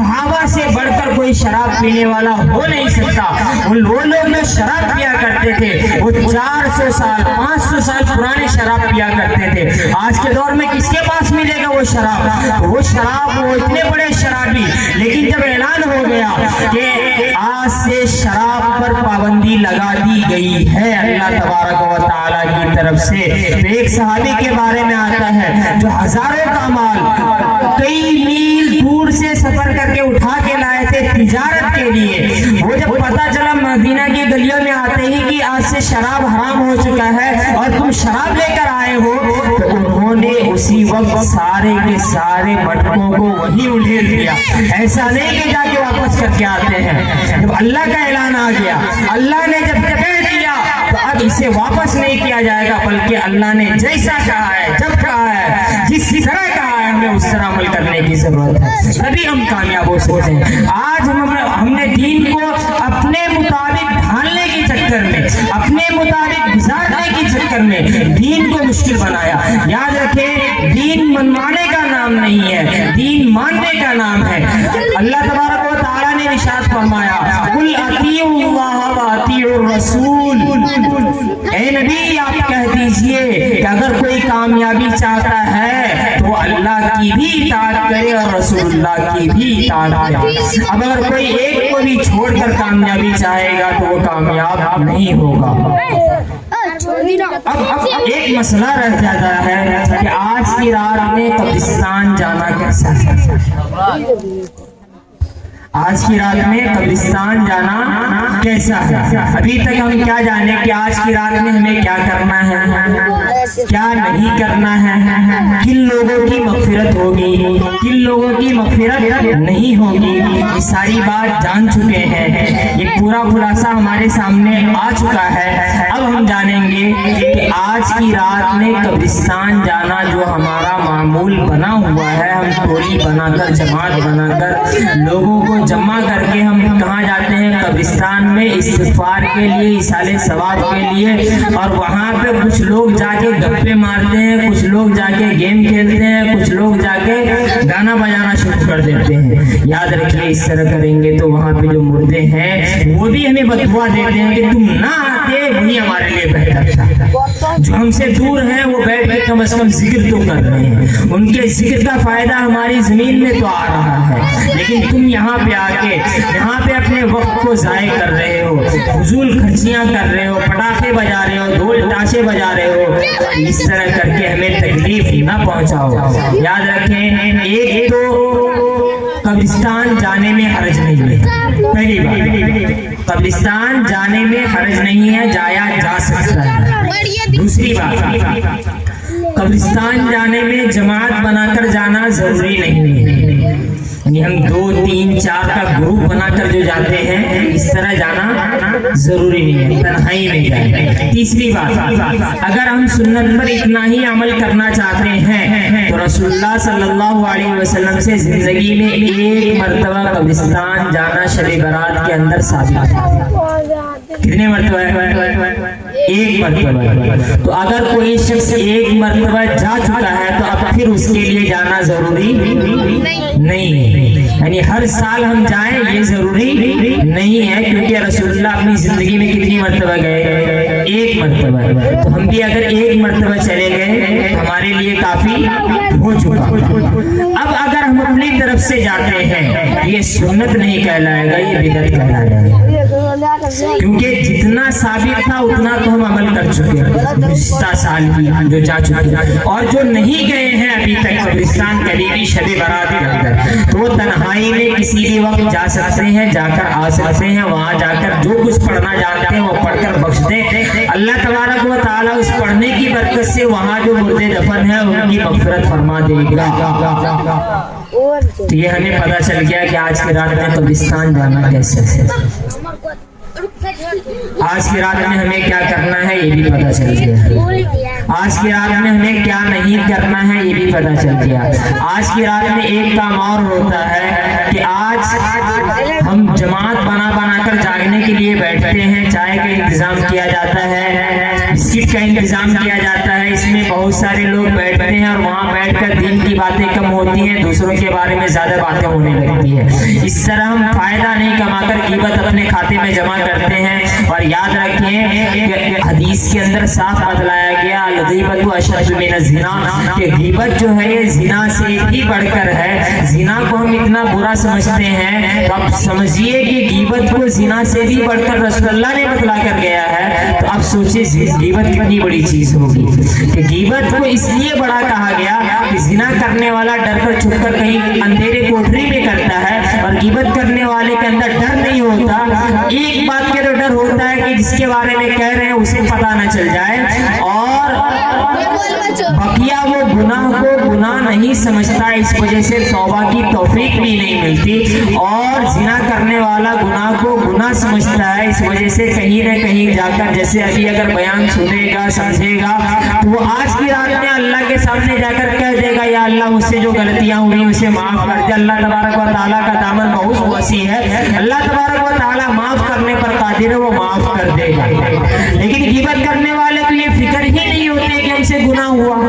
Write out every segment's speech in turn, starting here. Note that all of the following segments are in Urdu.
صحابہ سے بڑھ کر کوئی شراب پینے والا ہو نہیں سکتا. وہ لوگ جو شراب پیا کرتے تھے وہ 400 سال 500 سال پرانے شراب پیا کرتے تھے. آج کے دور میں کس کے پاس ملے گا وہ شراب؟ وہ اتنے بڑے شرابی. لیکن جب اعلان ہو گیا کہ آج سے شراب پر پابندی لگا دی گئی ہے اللہ تبارک و تعالیٰ کی طرف سے، تو ایک صحابی کے بارے میں آتا ہے جو ہزاروں کا مال کئی میل دور سے سفر کر کے اٹھا کے لائے تھے تجارت کے لیے. وہ جب پتا چلا مدینہ کی گلیوں میں آتے ہی کہ آج سے شراب حرام ہو چکا ہے اور تم شراب لے کر آئے ہو، تو انہوں نے اسی وقت سارے کے سارے مٹکوں کو وہی انڈھیل دیا. ایسا نہیں کہ جا کے واپس کر کے آتے ہیں. جب اللہ کا اعلان آ گیا، اللہ نے جب کہہ دیا تو اب اسے واپس نہیں کیا جائے گا، بلکہ اللہ نے جیسا کہا ہے، جب کہا ہے، جس طرح کہا ہے، ہمیں اس طرح عمل کرنے کی ضرورت ہے، تبھی ہم کامیاب ہو سکتے ہیں. آج ہم نے دین کو اپنے مطابق ڈھالنے کے چکر میں، اپنے مطابق گزارنے کے چکر میں دین کو مشکل بنایا. یاد رکھیں، دین منوانے کا نام نہیں ہے، دین ماننے کا نام ہے. اللہ تبارک و تعالیٰ نے ارشاد فرمایا، قل اطیعوا اللہ واطیعوا الرسول. اے نبی آپ کہہ دیجئے کہ اگر کوئی کامیابی چاہتا ہے تو اللہ کی بھی اطاعت کرے اور رسول اللہ کی بھی اطاعت کرے. اب اگر کوئی ایک کو بھی چھوڑ کر کامیابی چاہے گا تو وہ کامیاب نہیں ہوگا. اب ایک مسئلہ رہ جاتا ہے کہ آج کی رات میں قبرستان جانا کیسا ہے؟ آج کی رات میں قبرستان جانا کیسا ہے؟ ابھی تک ہم کیا جانے کہ آج کی رات میں ہمیں کیا کرنا ہے، کیا نہیں کرنا ہے، کن لوگوں کی مغفرت ہوگی، کن لوگوں کی مغفرت نہیں ہوگی. یہ ساری بات جان چکے ہیں، یہ پورا خلاصہ ہمارے سامنے آ چکا ہے. اب ہم جانیں گے کہ آج کی رات میں قبرستان جانا جو ہمارا معمول بنا ہوا ہے، ہم ٹولی بنا کر، جماعت بنا کر، لوگوں کو جمع کر کے ہم کہاں جاتے ہیں؟ قبرستان میں استغفار کے لیے، ایصال ثواب کے لیے. اور وہاں پہ کچھ لوگ جا کے گپے مارتے ہیں، کچھ لوگ جا کے گیم کھیلتے ہیں، کچھ لوگ جا کے گانا بجانا شروع کر دیتے ہیں. یاد رکھیے، اس طرح کریں گے تو وہاں پہ جو مردے ہیں وہ بھی ہمیں بدعا دیتے ہیں کہ تم نہ آتے وہی ہمارے لیے بہتر تھا. جو ہم سے دور ہیں وہ بیٹھ کے کم از کم ذکر تو کر رہے ہیں، ان کے ذکر کا فائدہ ہماری زمین میں تو آ رہا ہے، لیکن تم یہاں پہ آ کے یہاں پہ اپنے وقت کو ضائع کر رہے ہو، فضول خرچیاں کر رہے ہو، پٹاخے بجا رہے ہو، ڈھول تاشے بجا رہے ہو. اس طرح کر کے ہمیں تکلیف نہ پہنچاؤ. یاد رکھیں، ایک تو قبرستان جانے میں حرج نہیں ہے. پہلی بات، قبرستان جانے میں حرج نہیں ہے، جایا جا سکتا ہے. دوسری بات، قبرستان جانے میں جماعت بنا کر جانا ضروری نہیں ہے. یعنی ہم 2 3 4 کا گروپ بنا کر جو جاتے ہیں اس طرح جانا ضروری نہیں ہے، تنہائی میں جائیں. تیسری بات، اگر ہم سنت پر اتنا ہی عمل کرنا چاہتے ہیں تو رسول اللہ صلی اللہ علیہ وسلم سے زندگی میں ایک مرتبہ قبرستان جانا شب برات کے اندر ثابت ہے. کتنے مرتبہ ہے؟ ایک مرتبہ. تو اگر کوئی شخص ایک مرتبہ جا چکا ہے تو اب پھر اس کے لیے جانا ضروری نہیں ہے. یعنی ہر سال ہم جائیں یہ ضروری نہیں ہے، کیونکہ رسول اللہ اپنی زندگی میں کتنی مرتبہ گئے؟ ایک مرتبہ. تو ہم بھی اگر ایک مرتبہ چلے گئے ہمارے لیے کافی ہو چکا. اب اگر ہم اپنی طرف سے جاتے ہیں یہ سنت نہیں کہلائے گا، یہ بدعت کہلائے گا، کیونکہ جتنا ثابت تھا اتنا تو ہم عمل کر چکے ہیں گزشتہ سال کی جو جا چکے ہیں. اور جو نہیں گئے ہیں ابھی تک قبرستان قریبی شب برات کے اندر، تو وہ تنہائی میں کسی بھی وقت جا سکتے ہیں، جا کر آ سکتے ہیں. وہاں جا کر جو کچھ پڑھنا جانتے ہیں وہ پڑھ کر بخش دیں. اللہ تبارک و تعالیٰ اس پڑھنے کی برکت سے وہاں جو مردے دفن ہیں ان کی مغفرت فرما دے گا. تو یہ ہمیں پتہ چل گیا کہ آج کی رات میں قبرستان جانا کیسے ہے. آج کی رات میں ہمیں کیا کرنا ہے یہ بھی پتہ چل گیا. آج کی رات میں ہمیں کیا نہیں کرنا ہے یہ بھی پتہ چل گیا. آج کی رات میں ایک کام اور ہوتا ہے کہ آج ہم جماعت بنا کر جاگنے کے لیے بیٹھتے ہیں. چائے کا انتظام کیا جاتا ہے، بسکٹ کا انتظام کیا جاتا ہے، ہے اس میں بہت سارے لوگ بیٹھتے ہیں اور وہاں بیٹھ کر دین کی باتیں کم ہوتی ہیں، دوسروں کے بارے میں زیادہ باتیں ہونے لگتی ہے۔ اس طرح ہم فائدہ نہیں کما کر غیبت اپنے کھاتے میں جمع کرتے ہیں۔ اور یاد رکھیں کہ حدیث کے اندر صاف بتلایا گیا الغیبۃ اشد من الزنا، کہ غیبت جو ہے یہ زنا سے بھی بڑھ کر ہے۔ زنا کو ہم اتنا برا سمجھتے ہیں تو اب سمجھیے کہ غیبت کو زنا سے بھی بڑھ کر رسول اللہ نے بتلا کر گیا ہے، تو اب سوچئے غیبت کتنی بڑی چیز ہوگی۔ کہ غیبت کو اس لیے بڑا کہا گیا کہ زنا کرنے والا ڈر کر چھپ کر کہیں اندھیرے کوٹری میں کرتا ہے، اور غیبت کرنے والے کے اندر ڈر نہیں ہوتا۔ ایک بات کا تو ڈر ہوتا ہے کہ جس کے بارے میں کہہ رہے ہیں اسے پتہ نہ چل جائے، اور بقیہ وہ گناہ کو گناہ نہیں سمجھتا، اس وجہ سے توبہ کی توفیق بھی نہیں ملتی، اور زنا کرنے والا گناہ کو گناہ سمجھتا ہے، اس وجہ سے کہیں نہ کہیں جا کر جیسے ابھی اگر بیان سنے گا سمجھے گا تو وہ آج کی رات میں اللہ کے سامنے جا کر کہہ دے گا یا اللہ مجھ سے جو غلطیاں ہوئی اسے معاف کر دے۔ اللہ تبارک و تعالیٰ کا دامن بہت وسیع ہے، اللہ تبارک و تعالیٰ معاف کرنے پر قادر ہے، وہ معاف کر دے گا۔ لیکن غیبت کرنے والے کو یہ فکر ہی نہیں ہوتی کہ ہم سے گناہ ہوا۔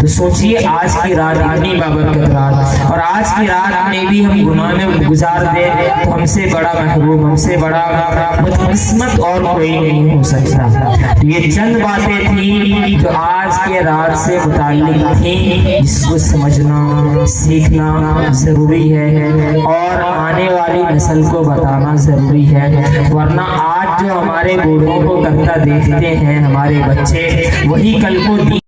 تو سوچئے آج کی رات اتنی بابرکت رات، اور آج کی رات میں بھی ہم گناہ میں گزار دے تو ہم سے بڑا محروم، ہم سے بڑا بدقسمت اور کوئی نہیں ہو سکتا۔ تو یہ چند باتیں تھیں جو آج کے رات سے متعلق تھیں، جس کو سمجھنا سیکھنا ضروری ہے اور آنے والی نسل کو بتانا ضروری ہے، ورنہ آج جو ہمارے بوڑھوں کو کرتا دیکھتے ہیں ہمارے بچے، وہی کل کو